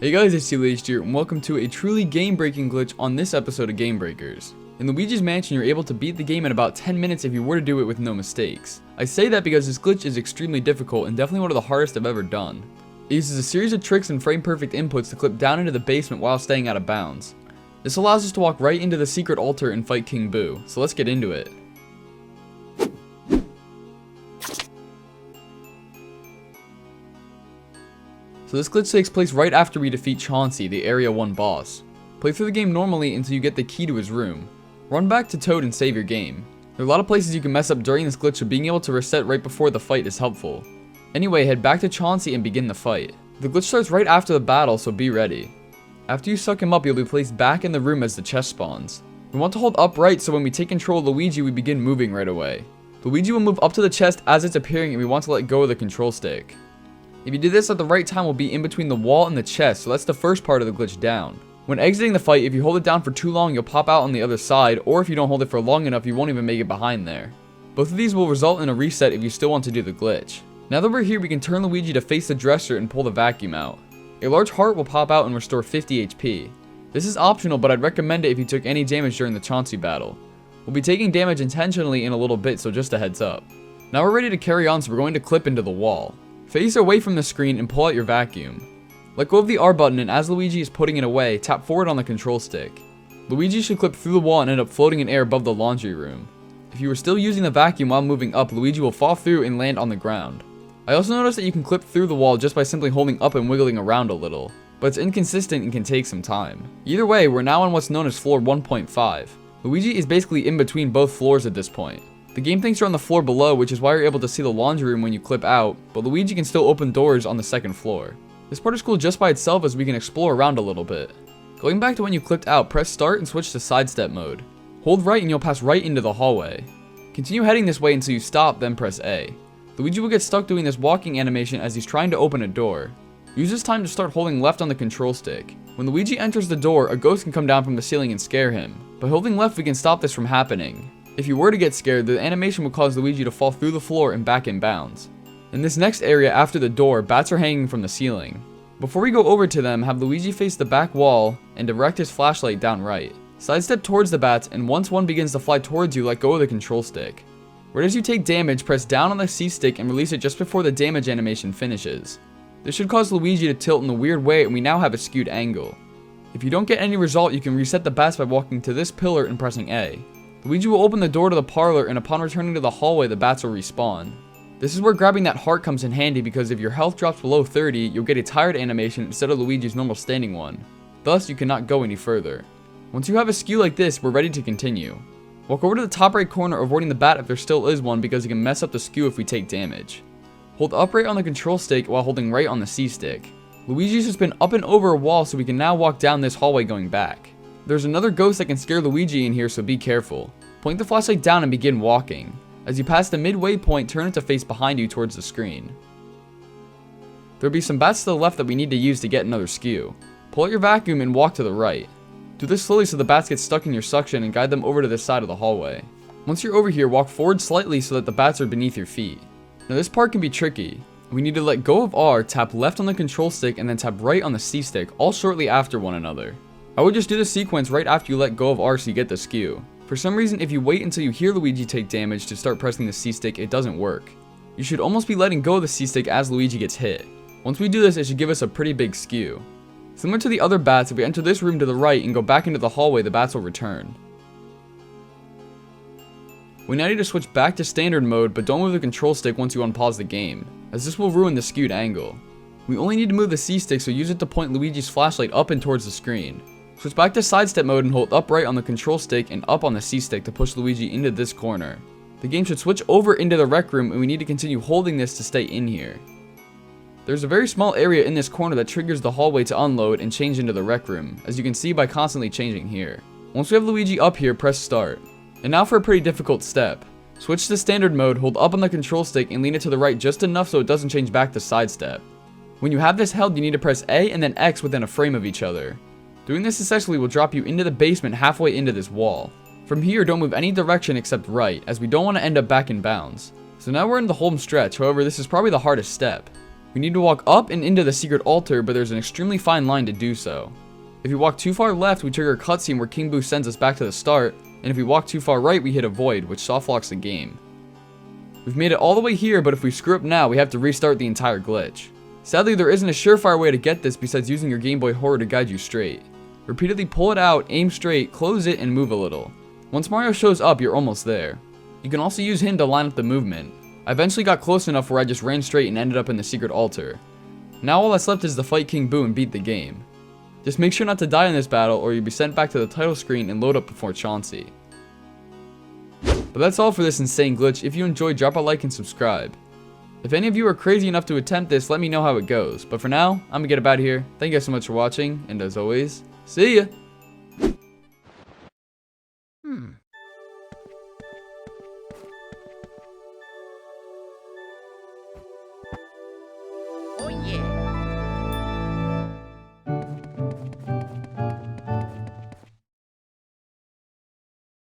Hey guys, it's CWillyHD here, and welcome to a truly game-breaking glitch on this episode of Game Breakers. In Luigi's Mansion, you're able to beat the game in about 10 minutes if you were to do it with no mistakes. I say that because this glitch is extremely difficult and definitely one of the hardest I've ever done. It uses a series of tricks and frame-perfect inputs to clip down into the basement while staying out of bounds. This allows us to walk right into the secret altar and fight King Boo, so let's get into it. So this glitch takes place right after we defeat Chauncey, the Area 1 boss. Play through the game normally until you get the key to his room. Run back to Toad and save your game. There are a lot of places you can mess up during this glitch, so being able to reset right before the fight is helpful. Anyway, head back to Chauncey and begin the fight. The glitch starts right after the battle, so be ready. After you suck him up, you'll be placed back in the room as the chest spawns. We want to hold up right so when we take control of Luigi, we begin moving right away. Luigi will move up to the chest as it's appearing, and we want to let go of the control stick. If you do this at the right time, we'll be in between the wall and the chest, so that's the first part of the glitch down. When exiting the fight, if you hold it down for too long, you'll pop out on the other side, or if you don't hold it for long enough, you won't even make it behind there. Both of these will result in a reset if you still want to do the glitch. Now that we're here, we can turn Luigi to face the dresser and pull the vacuum out. A large heart will pop out and restore 50 HP. This is optional, but I'd recommend it if you took any damage during the Chauncey battle. We'll be taking damage intentionally in a little bit, so just a heads up. Now we're ready to carry on, so we're going to clip into the wall. Face away from the screen and pull out your vacuum. Let go of the R button, and as Luigi is putting it away, tap forward on the control stick. Luigi should clip through the wall and end up floating in air above the laundry room. If you are still using the vacuum while moving up, Luigi will fall through and land on the ground. I also noticed that you can clip through the wall just by simply holding up and wiggling around a little, but it's inconsistent and can take some time. Either way, we're now on what's known as floor 1.5. Luigi is basically in between both floors at this point. The game thinks you're on the floor below, which is why you're able to see the laundry room when you clip out, but Luigi can still open doors on the second floor. This part is cool just by itself as we can explore around a little bit. Going back to when you clipped out, press start and switch to sidestep mode. Hold right and you'll pass right into the hallway. Continue heading this way until you stop, then press A. Luigi will get stuck doing this walking animation as he's trying to open a door. Use this time to start holding left on the control stick. When Luigi enters the door, a ghost can come down from the ceiling and scare him. By holding left, we can stop this from happening. If you were to get scared, the animation will cause Luigi to fall through the floor and back in bounds. In this next area after the door, bats are hanging from the ceiling. Before we go over to them, have Luigi face the back wall and direct his flashlight down right. Sidestep towards the bats, and once one begins to fly towards you, let go of the control stick. Right as you take damage, press down on the C stick and release it just before the damage animation finishes. This should cause Luigi to tilt in a weird way, and we now have a skewed angle. If you don't get any result, you can reset the bats by walking to this pillar and pressing A. Luigi will open the door to the parlor, and upon returning to the hallway, the bats will respawn. This is where grabbing that heart comes in handy, because if your health drops below 30, you'll get a tired animation instead of Luigi's normal standing one. Thus, you cannot go any further. Once you have a skew like this, we're ready to continue. Walk over to the top right corner, avoiding the bat if there still is one, because it can mess up the skew if we take damage. Hold up right on the control stick while holding right on the C stick. Luigi's just been up and over a wall, so we can now walk down this hallway going back. There's another ghost that can scare Luigi in here, so be careful. Point the flashlight down and begin walking. As you pass the midway point, turn it to face behind you towards the screen. There'll be some bats to the left that we need to use to get another skew. Pull out your vacuum and walk to the right. Do this slowly so the bats get stuck in your suction and guide them over to this side of the hallway. Once you're over here, walk forward slightly so that the bats are beneath your feet. Now this part can be tricky. We need to let go of R, tap left on the control stick, and then tap right on the C stick, all shortly after one another. I would just do the sequence right after you let go of R so you get the skew. For some reason, if you wait until you hear Luigi take damage to start pressing the C stick, it doesn't work. You should almost be letting go of the C stick as Luigi gets hit. Once we do this, it should give us a pretty big skew. Similar to the other bats, if we enter this room to the right and go back into the hallway, the bats will return. We now need to switch back to standard mode, but don't move the control stick once you unpause the game, as this will ruin the skewed angle. We only need to move the C stick, so use it to point Luigi's flashlight up and towards the screen. Switch back to sidestep mode and hold up right on the control stick and up on the C stick to push Luigi into this corner. The game should switch over into the rec room, and we need to continue holding this to stay in here. There's a very small area in this corner that triggers the hallway to unload and change into the rec room, as you can see by constantly changing here. Once we have Luigi up here, press start. And now for a pretty difficult step. Switch to standard mode, hold up on the control stick and lean it to the right just enough so it doesn't change back to sidestep. When you have this held, you need to press A and then X within a frame of each other. Doing this successfully will drop you into the basement halfway into this wall. From here, don't move any direction except right, as we don't want to end up back in bounds. So now we're in the home stretch, however this is probably the hardest step. We need to walk up and into the secret altar, but there's an extremely fine line to do so. If we walk too far left, we trigger a cutscene where King Boo sends us back to the start, and if we walk too far right, we hit a void, which softlocks the game. We've made it all the way here, but if we screw up now, we have to restart the entire glitch. Sadly, there isn't a surefire way to get this besides using your Game Boy Horror to guide you straight. Repeatedly pull it out, aim straight, close it, and move a little. Once Mario shows up, you're almost there. You can also use him to line up the movement. I eventually got close enough where I just ran straight and ended up in the secret altar. Now all that's left is to fight King Boo and beat the game. Just make sure not to die in this battle or you'll be sent back to the title screen and load up before Chauncey. But that's all for this insane glitch. If you enjoyed, drop a like and subscribe. If any of you are crazy enough to attempt this, let me know how it goes. But for now, I'm gonna get up out of here. Thank you guys so much for watching, and as always, see ya!